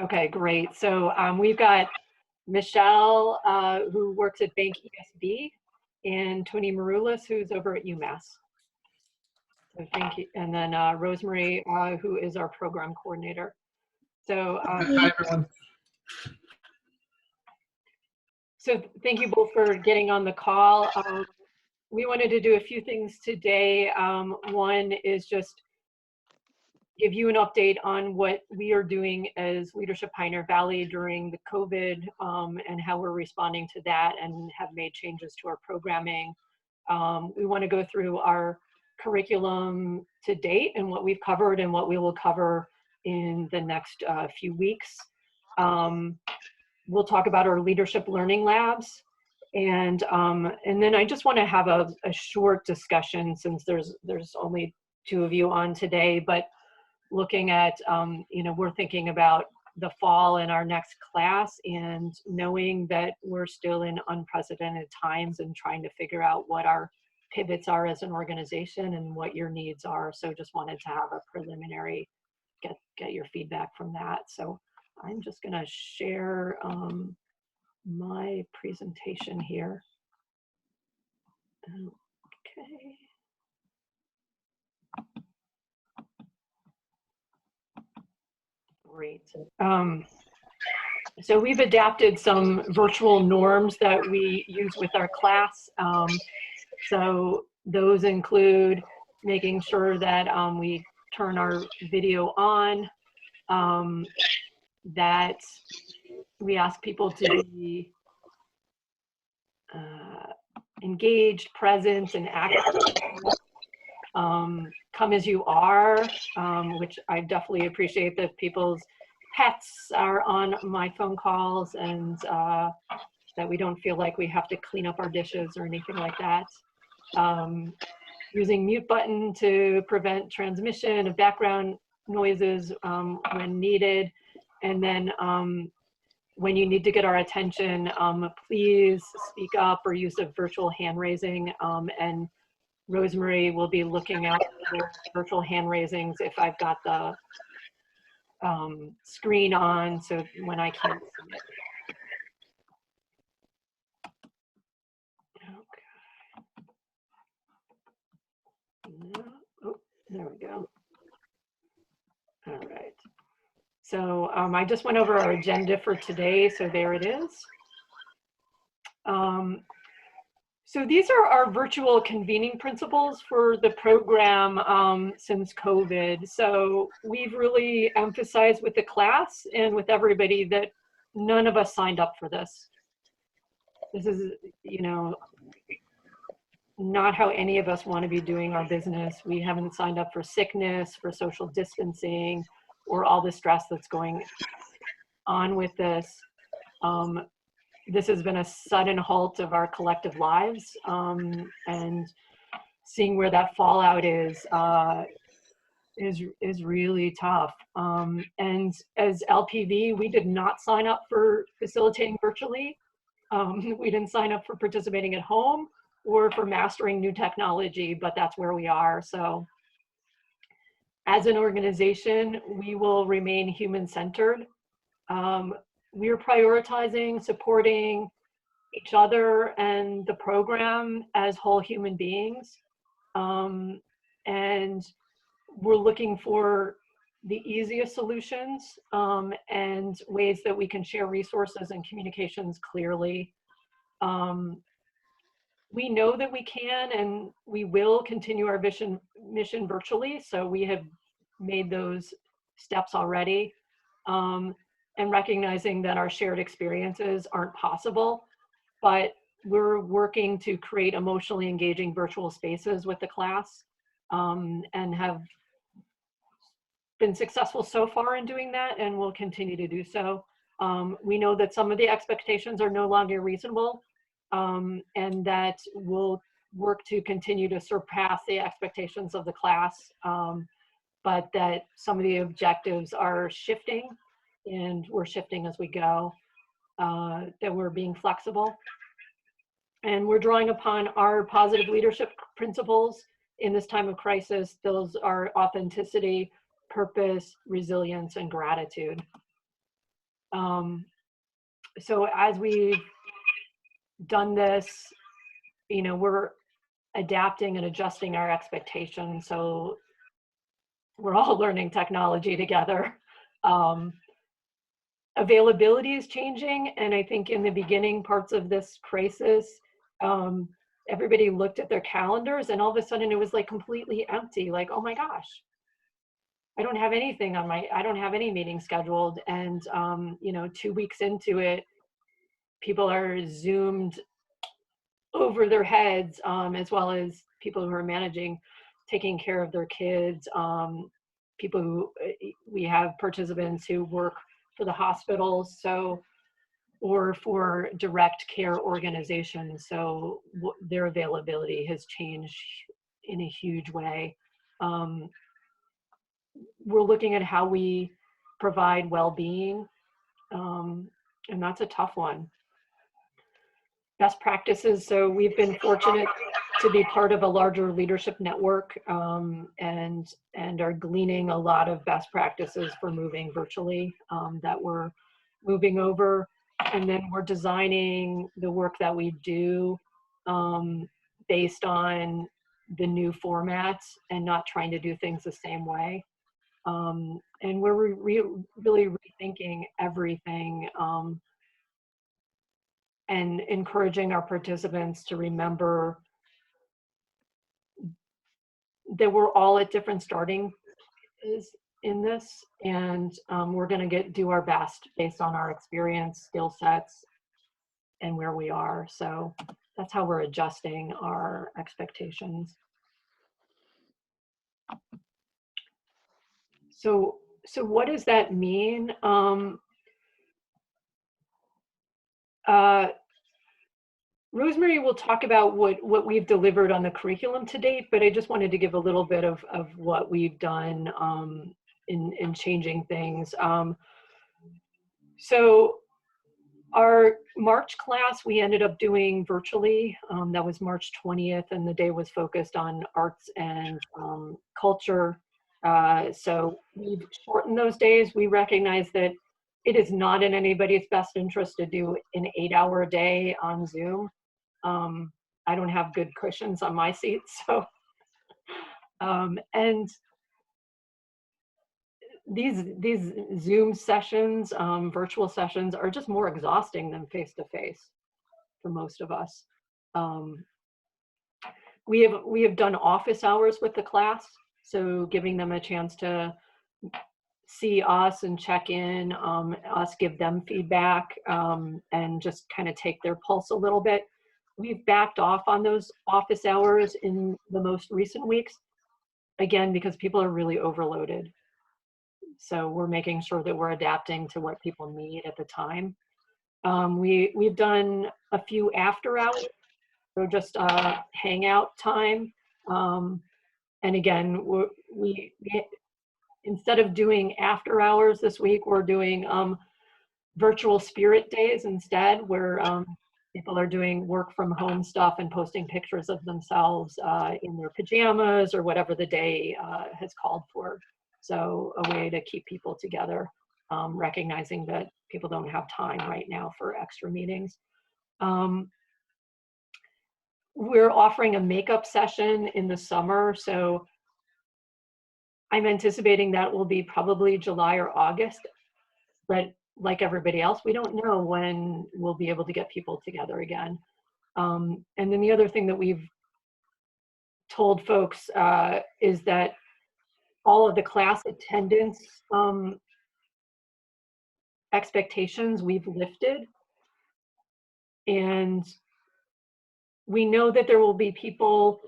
Okay, great. So we've got Michelle, who works at Bank ESB, and Tony Maroulis, who's over at UMass. So thank you. And then Rosemary, who is our program coordinator. So hi, everyone. So thank you both for getting on the call. We wanted to do a few things today. One is just give you an update on what we are doing as Leadership Pioneer Valley during the COVID and how we're responding to that and have made changes to our programming. We want to go through our curriculum to date and what we've covered and what we will cover in the next few weeks. We'll talk about our leadership learning labs. And then I just want to have a short discussion since there's only 2 of you on today, but looking at, you know, we're thinking about the fall in our next class and knowing that we're still in unprecedented times and trying to figure out what our pivots are as an organization and what your needs are. So just wanted to have a preliminary, get your feedback from that. So I'm just going to share my presentation here. Okay. Great. So we've adapted some virtual norms that we use with our class. So those include making sure that we turn our video on, that we ask people to be engaged, present, and active. Come as you are, which I definitely appreciate that people's pets are on my phone calls and that we don't feel like we have to clean up our dishes or anything like that. Using mute button to prevent transmission of background noises when needed. And then when you need to get our attention, please speak up or use a virtual hand raising. And Rosemary will be looking out for virtual hand raisings if I've got the screen on, so when I can't see it. Okay. Oh, there we go. All right. So I just went over our agenda for today, so there it is. So these are our virtual convening principles for the program since COVID. So we've really emphasized with the class and with everybody that none of us signed up for this. This is, you know, not how any of us want to be doing our business. We haven't signed up for sickness, for social distancing, or all the stress that's going on with this. This has been a sudden halt of our collective lives, and seeing where that fallout is really tough. And as LPV, we did not sign up for facilitating virtually. We didn't sign up for participating at home or for mastering new technology, but that's where we are. So as an organization, we will remain human-centered. We're prioritizing supporting each other and the program as whole human beings. And we're looking for the easiest solutions and ways that we can share resources and communications clearly. We know that we can and we will continue our mission virtually, so we have made those steps already. And recognizing that our shared experiences aren't possible, but we're working to create emotionally engaging virtual spaces with the class and have been successful so far in doing that and will continue to do so. We know that some of the expectations are no longer reasonable and that we'll work to continue to surpass the expectations of the class, but that some of the objectives are shifting and we're shifting as we go, that we're being flexible. And we're drawing upon our positive leadership principles in this time of crisis. Those are authenticity, purpose, resilience, and gratitude. So as we've done this, you know, we're adapting and adjusting our expectations. So we're all learning technology together. Availability is changing. And I think in the beginning parts of this crisis, everybody looked at their calendars and all of a sudden it was like completely empty. Like, oh my gosh, I don't have anything on I don't have any meetings scheduled. And, you know, 2 weeks into it, people are Zoomed over their heads, as well as people who are managing, taking care of their kids, people who, we have participants who work for the hospitals, so, or for direct care organizations. So their availability has changed in a huge way. We're looking at how we provide well-being, and that's a tough one. Best practices. So we've been fortunate to be part of a larger leadership network, and are gleaning a lot of best practices for moving virtually, that we're moving over. And then we're designing the work that we do, based on the new formats and not trying to do things the same way. And we're really rethinking everything, and encouraging our participants to remember that we're all at different starting is in this, and we're going to do our best based on our experience, skill sets, and where we are. So that's how we're adjusting our expectations. So what does that mean? Rosemary will talk about what we've delivered on the curriculum to date, but I just wanted to give a little bit of what we've done, in changing things. So our March class, we ended up doing virtually. That was March 20th, and the day was focused on arts and culture. So we've shortened those days. We recognize that it is not in anybody's best interest to do an 8-hour day on Zoom. I don't have good cushions on my seat, so, and these Zoom sessions, virtual sessions, are just more exhausting than face-to-face for most of us. We have done office hours with the class, so giving them a chance to see us and check in, us give them feedback, and just kind of take their pulse a little bit. We've backed off on those office hours in the most recent weeks, again, because people are really overloaded. So we're making sure that we're adapting to what people need at the time. We've done a few after hours, so just hangout time. And again, we instead of doing after hours this week, we're doing virtual spirit days instead, where people are doing work from home stuff and posting pictures of themselves in their pajamas or whatever the day has called for. So a way to keep people together, recognizing that people don't have time right now for extra meetings. We're offering a makeup session in the summer, so I'm anticipating that will be probably July or August, but like everybody else, we don't know when we'll be able to get people together again. And then the other thing that we've told folks is that all of the class attendance expectations we've lifted. And we know that there will be people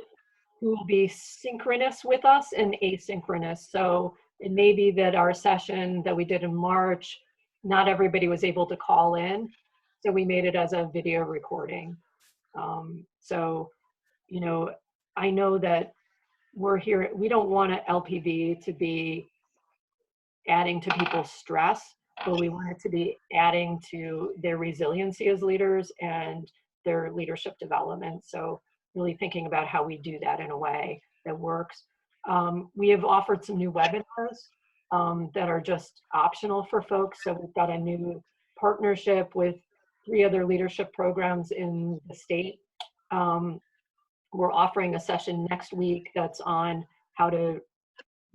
who will be synchronous with us and asynchronous. So it may be that our session that we did in March, not everybody was able to call in. So we made it as a video recording. So, you know, I know that we're here, we don't want an LPV to be adding to people's stress, but we want it to be adding to their resiliency as leaders and their leadership development. So really thinking about how we do that in a way that works. We have offered some new webinars. that are just optional for folks. So we've got a new partnership with 3 other leadership programs in the state. We're offering a session next week that's on how to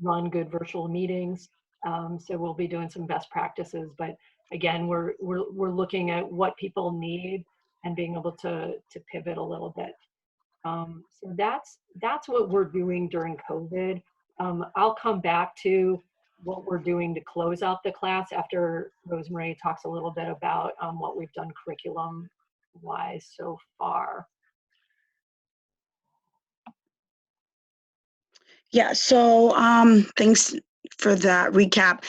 run good virtual meetings. So we'll be doing some best practices, but again, we're looking at what people need and being able to pivot a little bit. So that's what we're doing during COVID. I'll come back to what we're doing to close out the class after Rosemary talks a little bit about what we've done curriculum wise so far. Yeah, so thanks for that recap.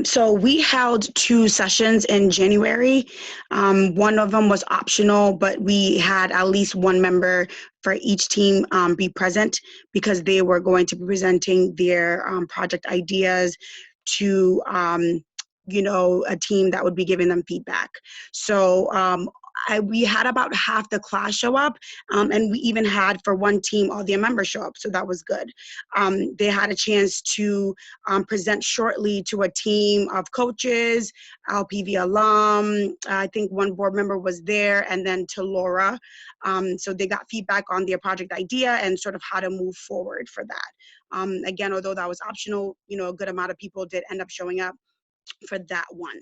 So we held 2 sessions in January. One of them was optional, but we had at least one member for each team be present because they were going to be presenting their project ideas to a team that would be giving them feedback. So we had about half the class show up, and we even had for one team all their members show up, so that was good. They had a chance to present shortly to a team of coaches, LPV alum, I think one board member was there, and then to Laura. So they got feedback on their project idea and sort of how to move forward for that. Again, although that was optional, a good amount of people did end up showing up for that one.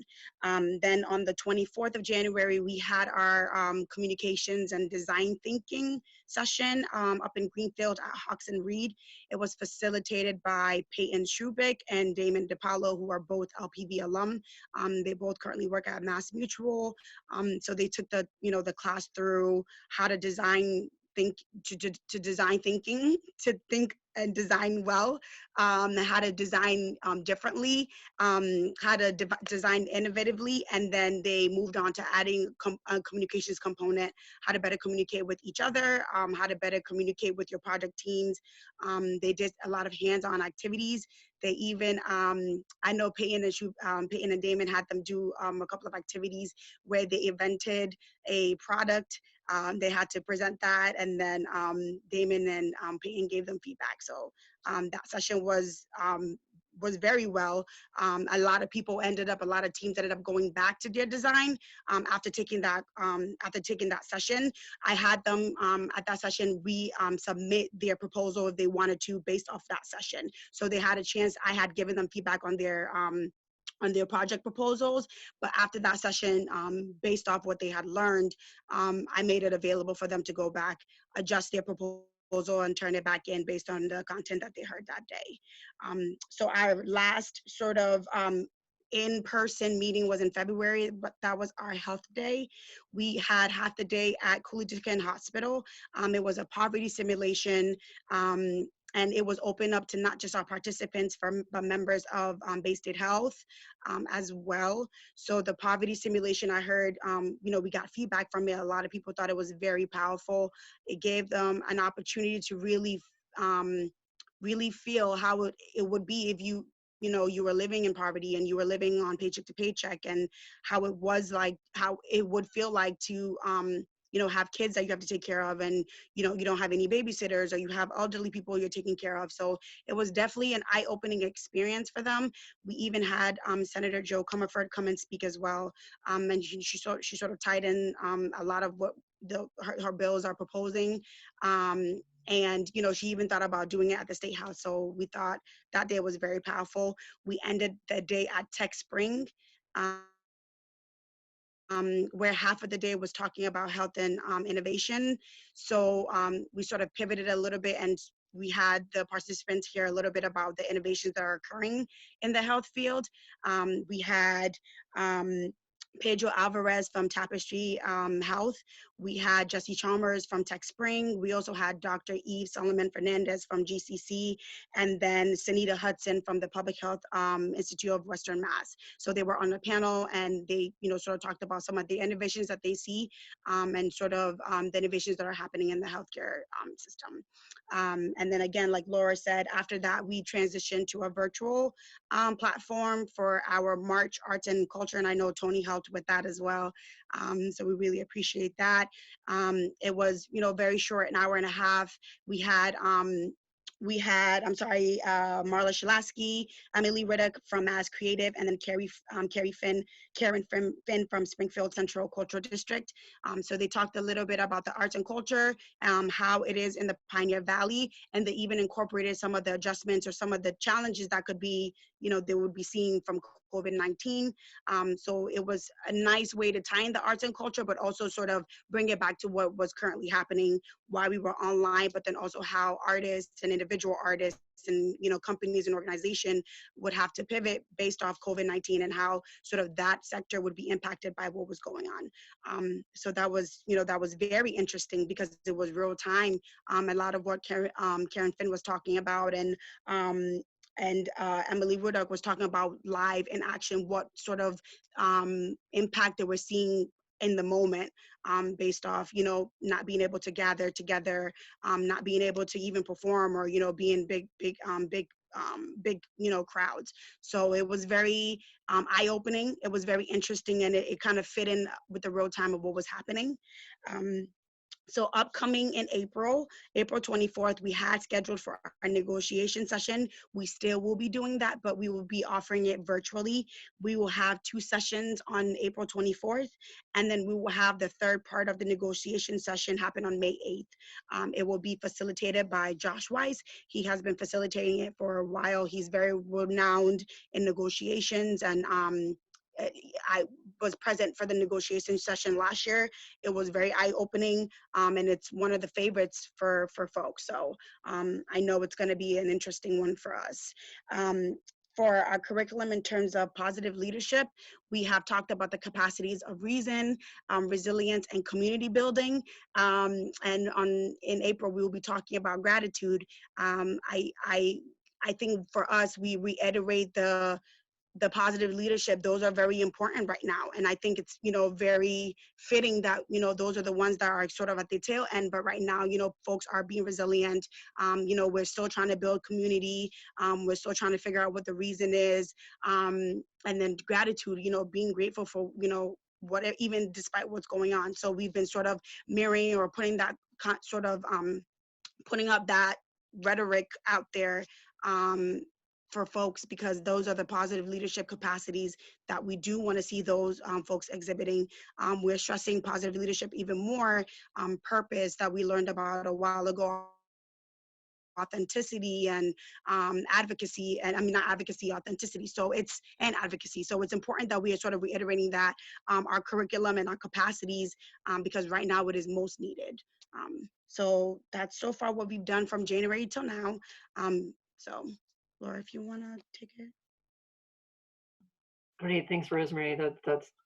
Then on the 24th of January, we had our communications and design thinking session up in Greenfield at Hawks and Reed. It was facilitated by Peyton Shrubik and Damon DePaulo, who are both LPV alum. They both currently work at Mass Mutual. So they took the class through how to design design thinking, to think and design well, how to design differently, how to design innovatively, and then they moved on to adding a communications component, how to better communicate with each other, how to better communicate with your project teams. They did a lot of hands-on activities. They even, I know Peyton and Damon had them do a couple of activities where they invented a product. They had to present that, and then Damon and Peyton gave them feedback. So that session was very well. A lot of teams ended up going back to their design after taking that session. I had them at that session submit their proposal if they wanted to based off that session. So they had a chance. I had given them feedback on their project proposals, but after that session, based off what they had learned, I made it available for them to go back, adjust their proposal, and turn it back in based on the content that they heard that day. So our last sort of in-person meeting was in February, but that was our health day. We had half the day at Coolidge Hospital. It was a poverty simulation. And it was open up to not just our participants, but members of Bay State Health as well. So the poverty simulation, I heard, we got feedback from it. A lot of people thought it was very powerful. It gave them an opportunity to really feel how it would be if you were living in poverty and you were living on paycheck to paycheck, and how it would feel like to have kids that you have to take care of, and you don't have any babysitters, or you have elderly people you're taking care of. So it was definitely an eye-opening experience for them. We even had Senator Jo Comerford come and speak as well, and she sort of tied in a lot of what her bills are proposing. And she even thought about doing it at the State House. So we thought that day was very powerful. We ended the day at Tech Spring, where half of the day was talking about health and innovation. So we sort of pivoted a little bit, and we had the participants hear a little bit about the innovations that are occurring in the health field. We had Pedro Alvarez from Tapestry Health. We had Jesse Chalmers from Tech Spring. We also had Dr. Eve Solomon Fernandez from GCC, and then Sunita Hudson from the Public Health Institute of Western Mass. So they were on the panel, and they sort of talked about some of the innovations that they see, and sort of the innovations that are happening in the healthcare system. And then again, like Laura said, after that, we transitioned to a virtual platform for our March Arts and Culture, and I know Tony helped with that as well. So we really appreciate that. It was, very short, an hour and a half. We had we had, Marla Shalasky, Emily Riddick from Mass Creative, and then Karen Finn from Springfield Central Cultural District. So they talked a little bit about the arts and culture, how it is in the Pioneer Valley, and they even incorporated some of the adjustments or some of the challenges that could be, they would be seeing from COVID-19. So it was a nice way to tie in the arts and culture, but also sort of bring it back to what was currently happening while we were online, but then also how artists and individual artists and companies and organizations would have to pivot based off COVID-19 and how sort of that sector would be impacted by what was going on. So that was very interesting because it was real time. A lot of what Karen Finn was talking about and Emily Woodard was talking about live in action, what sort of impact that we're seeing in the moment, based off, not being able to gather together, not being able to even perform or, be in big crowds. So it was very eye-opening. It was very interesting, and it kind of fit in with the real time of what was happening. So upcoming in April 24th, we had scheduled for our negotiation session. We still will be doing that, but we will be offering it virtually. We will have 2 sessions on April 24th, and then we will have the third part of the negotiation session happen on May 8th. It will be facilitated by Josh Weiss. He has been facilitating it for a while. He's very renowned in negotiations, and I was present for the negotiation session last year. It was very eye-opening, and it's one of the favorites for folks. So I know it's going to be an interesting one for us. For our curriculum in terms of positive leadership, we have talked about the capacities of reason, resilience, and community building. And in April, we will be talking about gratitude. I think for us, we reiterate the positive leadership. Those are very important right now. And I think it's, very fitting that, those are the ones that are sort of at the tail end. But right now, folks are being resilient. We're still trying to build community. We're still trying to figure out what the reason is. And then gratitude, being grateful for, whatever, even despite what's going on. So we've been sort of mirroring or putting that putting up that rhetoric out there, for folks, because those are the positive leadership capacities that we do want to see those folks exhibiting. We're stressing positive leadership even more, purpose that we learned about a while ago, authenticity and advocacy, and authenticity. So it's advocacy. So it's important that we are sort of reiterating that our curriculum and our capacities, because right now it is most needed. So that's so far what we've done from January till now. So Laura, if you want to take it. Great, thanks, Rosemary.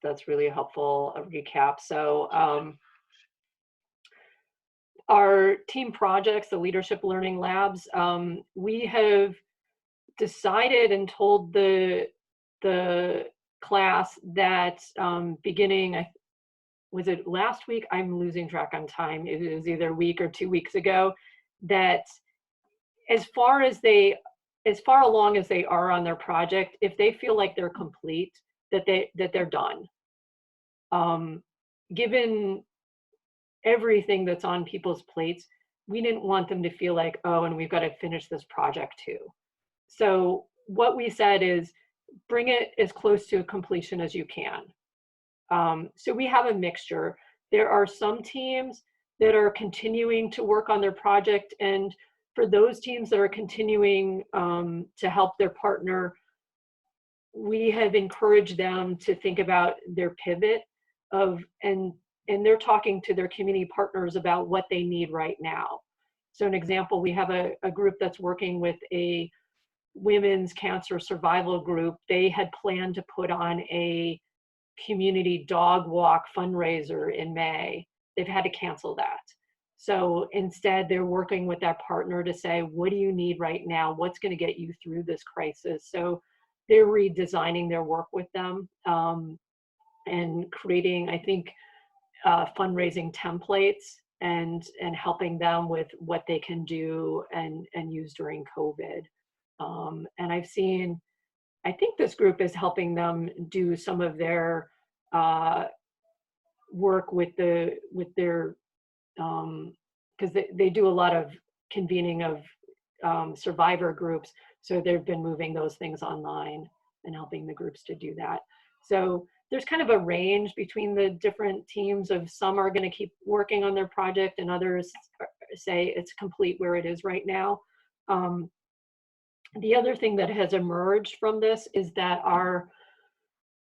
That's really a helpful recap. So our team projects, the Leadership Learning Labs, we have decided and told the class that beginning, was it last week? I'm losing track on time. It was either a week or 2 weeks ago, that as far along as they are on their project, if they feel like they're complete, that they're done. Given everything that's on people's plates, we didn't want them to feel like, oh, and we've got to finish this project too. So what we said is, bring it as close to completion as you can. So we have a mixture. There are some teams that are continuing to work on their project, and for those teams that are continuing to help their partner, we have encouraged them to think about their pivot and they're talking to their community partners about what they need right now. So an example, we have a group that's working with a women's cancer survival group. They had planned to put on a community dog walk fundraiser in May. They've had to cancel that. So instead, they're working with that partner to say, what do you need right now? What's going to get you through this crisis? So they're redesigning their work with them and creating, I think, fundraising templates and helping them with what they can do and use during COVID. And I've seen, I think this group is helping them do some of their work with their, because they do a lot of convening of survivor groups. So they've been moving those things online and helping the groups to do that. So there's kind of a range between the different teams of some are going to keep working on their project and others say it's complete where it is right now. The other thing that has emerged from this is that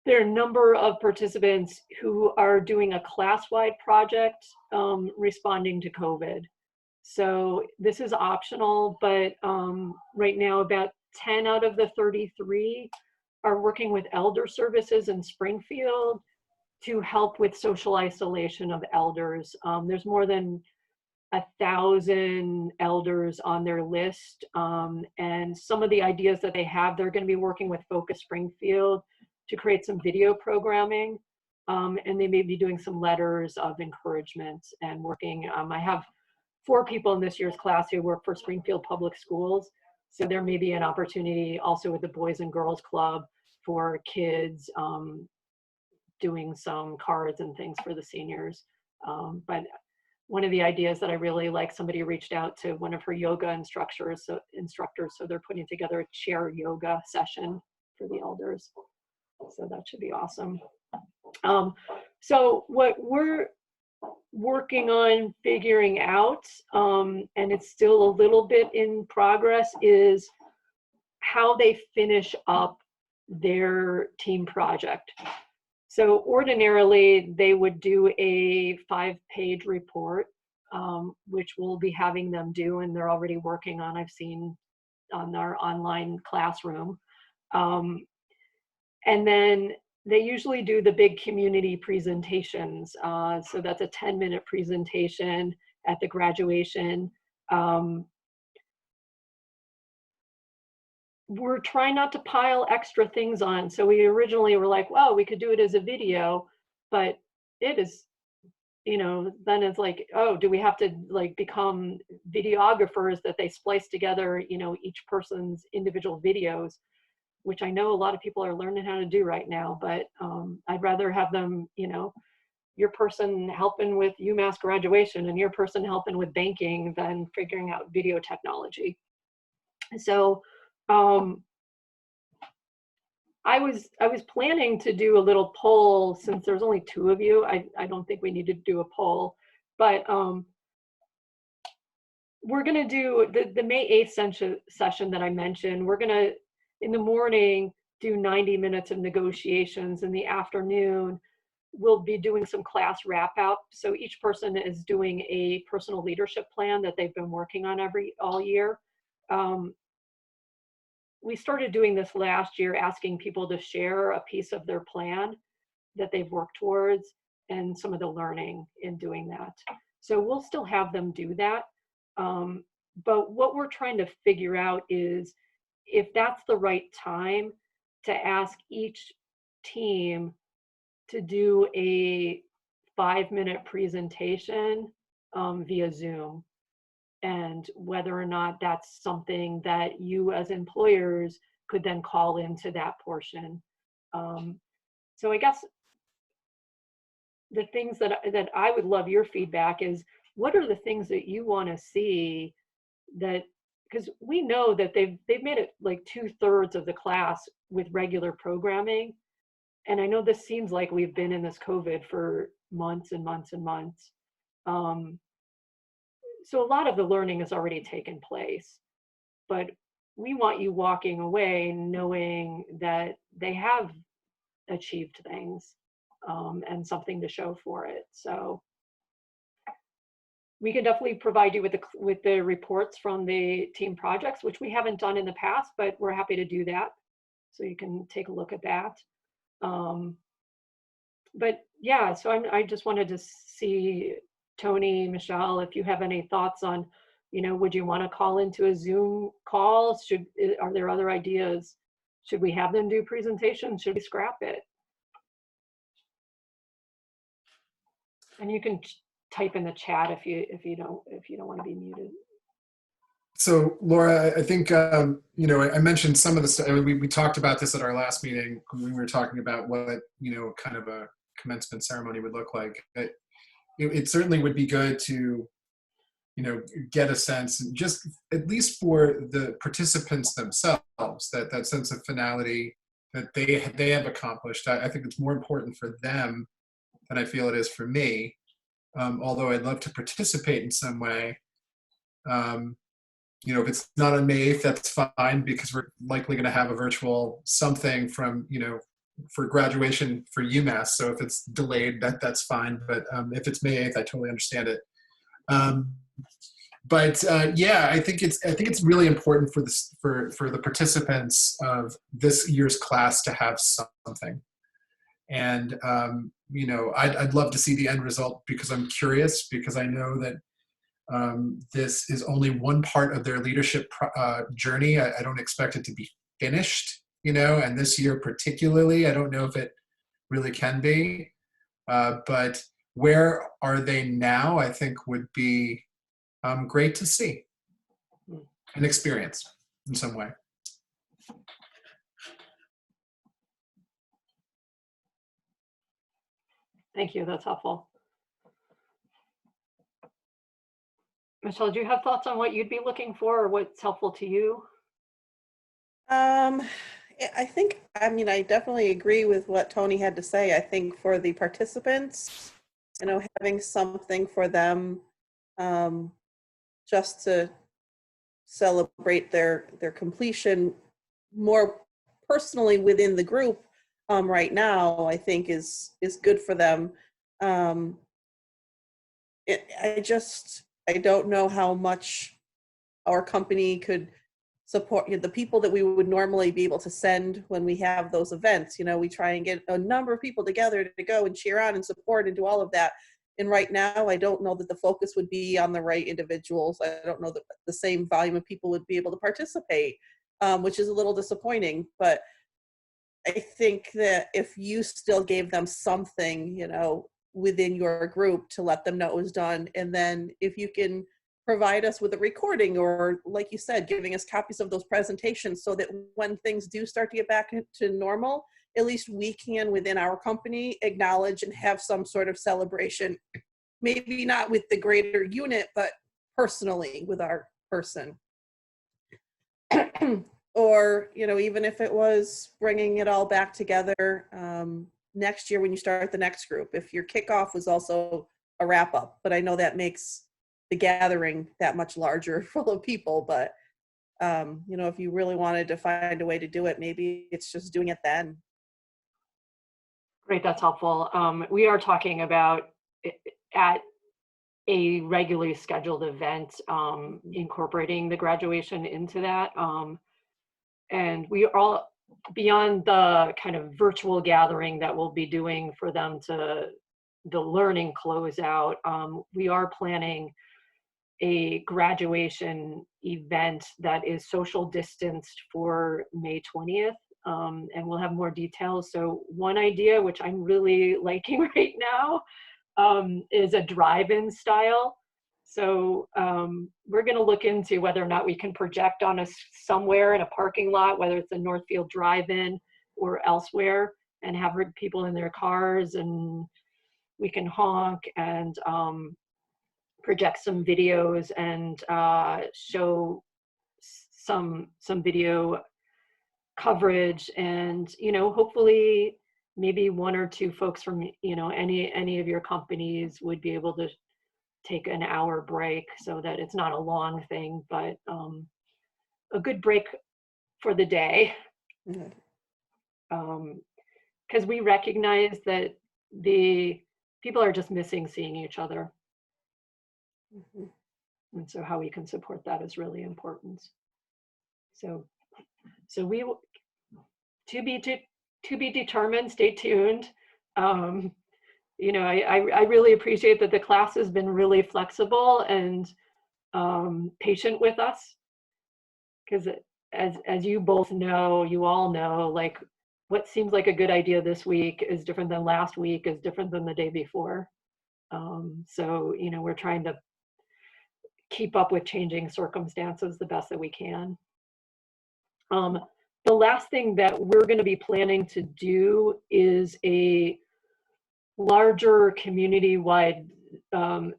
there are a number of participants who are doing a class-wide project responding to COVID. So this is optional, but right now about 10 out of the 33 are working with elder services in Springfield to help with social isolation of elders. There's more than 1,000 elders on their list. And some of the ideas that they have, they're going to be working with Focus Springfield to create some video programming. And they may be doing some letters of encouragement and working. I have 4 people in this year's class who work for Springfield Public Schools. So there may be an opportunity also with the Boys and Girls Club for kids doing some cards and things for the seniors. But one of the ideas that I really like, somebody reached out to one of her yoga instructors, so they're putting together a chair yoga session for the elders. So that should be awesome. So what we're working on figuring out, and it's still a little bit in progress, is how they finish up their team project. So ordinarily, they would do a 5-page report, which we'll be having them do, and they're already working on, I've seen on our online classroom. And then they usually do the big community presentations. So that's a 10-minute presentation at the graduation. We're trying not to pile extra things on. So we originally were like, well, we could do it as a video, but it is, then it's like, oh, do we have to like become videographers that they splice together, each person's individual videos, which I know a lot of people are learning how to do right now, but I'd rather have them, your person helping with UMass graduation and your person helping with banking than figuring out video technology. So I was planning to do a little poll since there's only 2 of you. I don't think we need to do a poll, but we're going to do the May 8th session that I mentioned. We're going to, in the morning, do 90 minutes of negotiations. In the afternoon, we'll be doing some class wrap up. So each person is doing a personal leadership plan that they've been working on all year. We started doing this last year, asking people to share a piece of their plan that they've worked towards and some of the learning in doing that. So we'll still have them do that. But what we're trying to figure out is if that's the right time to ask each team to do a 5-minute presentation via Zoom, and whether or not that's something that you as employers could then call into that portion. So I guess the things that I would love your feedback is, what are the things that you want to see that, because we know that they've made it like 2/3 of the class with regular programming. And I know this seems like we've been in this COVID for months and months and months. So a lot of the learning has already taken place, but we want you walking away knowing that they have achieved things and something to show for it. So we can definitely provide you with the reports from the team projects, which we haven't done in the past, but we're happy to do that. So you can take a look at that. But yeah, so I just wanted to see, Tony, Michelle, if you have any thoughts on, would you want to call into a Zoom call? Are there other ideas? Should we have them do presentations? Should we scrap it? And you can type in the chat if you don't want to be muted. So Laura, I think, I mentioned some of the stuff. We talked about this at our last meeting when we were talking about what, kind of a commencement ceremony would look like. It certainly would be good to get a sense, just at least for the participants themselves, that sense of finality that they have accomplished. I think it's more important for them than I feel it is for me. Although I'd love to participate in some way. If it's not on May 8th, that's fine, because we're likely going to have a virtual something from, for graduation for UMass. So if it's delayed, that's fine. But if it's May 8th, I totally understand it. Yeah, I think it's really important for the participants of this year's class to have something. And I'd love to see the end result, because I'm curious, because I know that this is only one part of their leadership journey. I don't expect it to be finished, and this year particularly, I don't know if it really can be. But where are they now, I think would be great to see and experience in some way. Thank you, that's helpful. Michelle, do you have thoughts on what you'd be looking for, or what's helpful to you? I definitely agree with what Tony had to say. I think for the participants, having something for them just to celebrate their completion more personally within the group right now, I think is good for them. I don't know how much our company could support the people that we would normally be able to send when we have those events. We try and get a number of people together to go and cheer on and support and do all of that. And right now, I don't know that the focus would be on the right individuals. I don't know that the same volume of people would be able to participate, which is a little disappointing. But I think that if you still gave them something, within your group to let them know it was done, and then if you can provide us with a recording, or like you said, giving us copies of those presentations, so that when things do start to get back to normal, at least we can, within our company, acknowledge and have some sort of celebration, maybe not with the greater unit, but personally with our person. Or, even if it was bringing it all back together next year when you start the next group, if your kickoff was also a wrap up. But I know that makes the gathering that much larger, full of people. But, if you really wanted to find a way to do it, maybe it's just doing it then. Great, that's helpful. We are talking about at a regularly scheduled event, incorporating the graduation into that. And we are all, beyond the kind of virtual gathering that we'll be doing for them to the learning closeout, we are planning a graduation event that is social distanced for May 20th. And we'll have more details. So one idea, which I'm really liking right now, is a drive-in style. So we're going to look into whether or not we can project on us somewhere in a parking lot, whether it's a Northfield drive-in or elsewhere, and have people in their cars, and we can honk and project some videos and show some video coverage, and hopefully maybe one or two folks from any of your companies would be able to take an hour break, so that it's not a long thing, but a good break for the day. Because we recognize that the people are just missing seeing each other. And so how we can support that is really important. So we will, to be determined, stay tuned. I really appreciate that the class has been really flexible and patient with us, because as you both know, you all know, like, what seems like a good idea this week is different than last week, is different than the day before. So we're trying to keep up with changing circumstances the best that we can. The last thing that we're going to be planning to do is a larger community-wide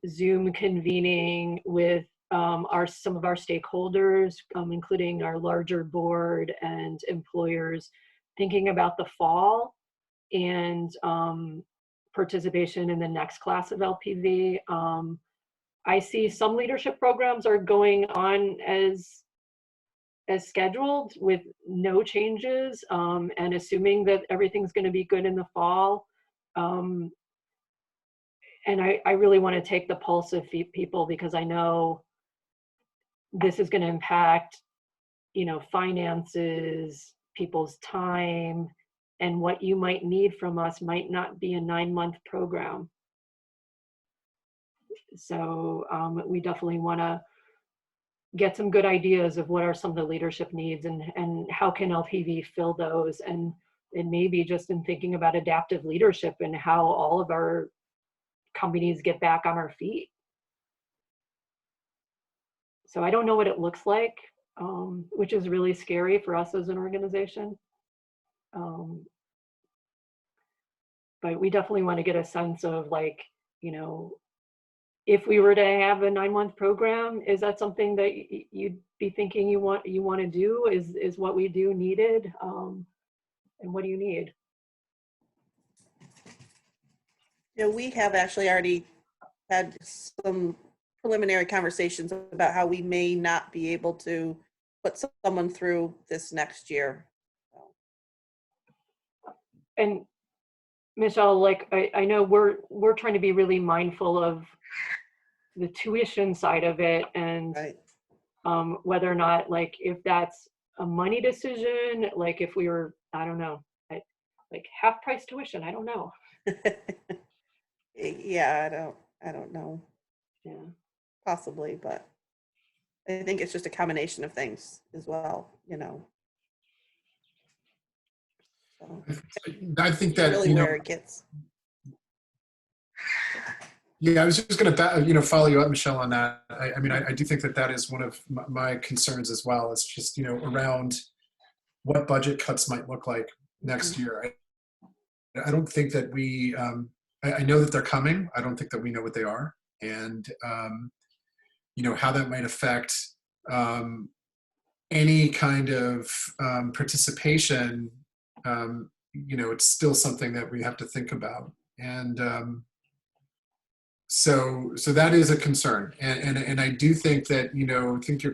Zoom convening with some of our stakeholders, including our larger board and employers, thinking about the fall and participation in the next class of LPV. I see some leadership programs are going on as scheduled with no changes, and assuming that everything's going to be good in the fall. And I really want to take the pulse of people, because I know this is going to impact, finances, people's time, and what you might need from us might not be a 9-month program. So we definitely want to get some good ideas of what are some of the leadership needs, and how can LPV fill those, and maybe just in thinking about adaptive leadership and how all of our companies get back on our feet. So I don't know what it looks like, which is really scary for us as an organization. But we definitely want to get a sense of, like, if we were to have a 9-month program, is that something that you'd be thinking you want to do? Is what we do needed? And what do you need? Yeah, we have actually already had some preliminary conversations about how we may not be able to put someone through this next year. And Michelle, like, I know we're trying to be really mindful of the tuition side of it, and Right. whether or not, like, if that's a money decision, like if we were, I don't know, like half price tuition, I don't know. Yeah, I don't know. Yeah. Possibly, but I think it's just a combination of things as well, So I think that's that, really where it gets. yeah, I was just going to, follow you up, Michelle, on that. I mean, I do think that is one of my concerns as well. It's just, around what budget cuts might look like next year. I don't think that we, I know that they're coming. I don't think that we know what they are. And, how that might affect any kind of participation, it's still something that we have to think about. And so that is a concern. And I do think that, I think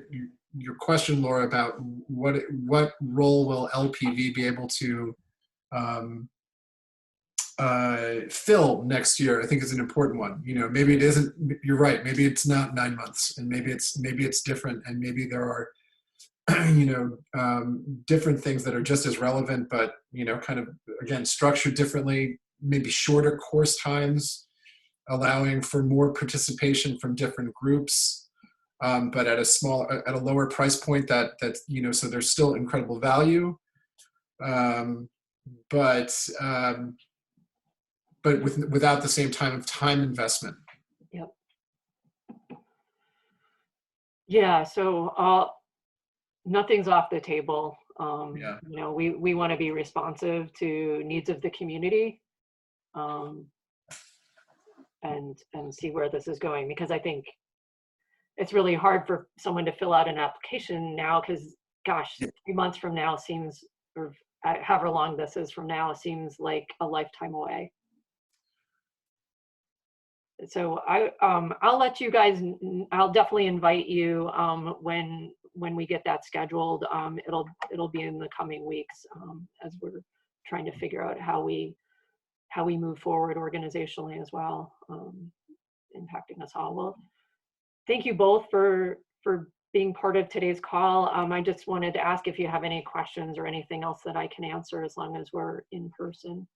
your question, Laura, about what role will LPV be able to fill next year, I think is an important one. Maybe it isn't, you're right, maybe it's not 9 months, and maybe it's different, and maybe there are different things that are just as relevant, but kind of, again, structured differently, maybe shorter course times, allowing for more participation from different groups, but at a lower price point, that so there's still incredible value, but without the same time investment. Yep. Yeah. So nothing's off the table. Yeah. We want to be responsive to needs of the community, and see where this is going, because I think it's really hard for someone to fill out an application now, because, gosh, 3 months from now seems, or however long this is from now, seems like a lifetime away. So I'll let you guys, I'll definitely invite you when we get that scheduled. It'll be in the coming weeks, as we're trying to figure out how we move forward organizationally as well, impacting us all. Well, thank you both for being part of today's call. I just wanted to ask if you have any questions or anything else that I can answer, as long as we're in person.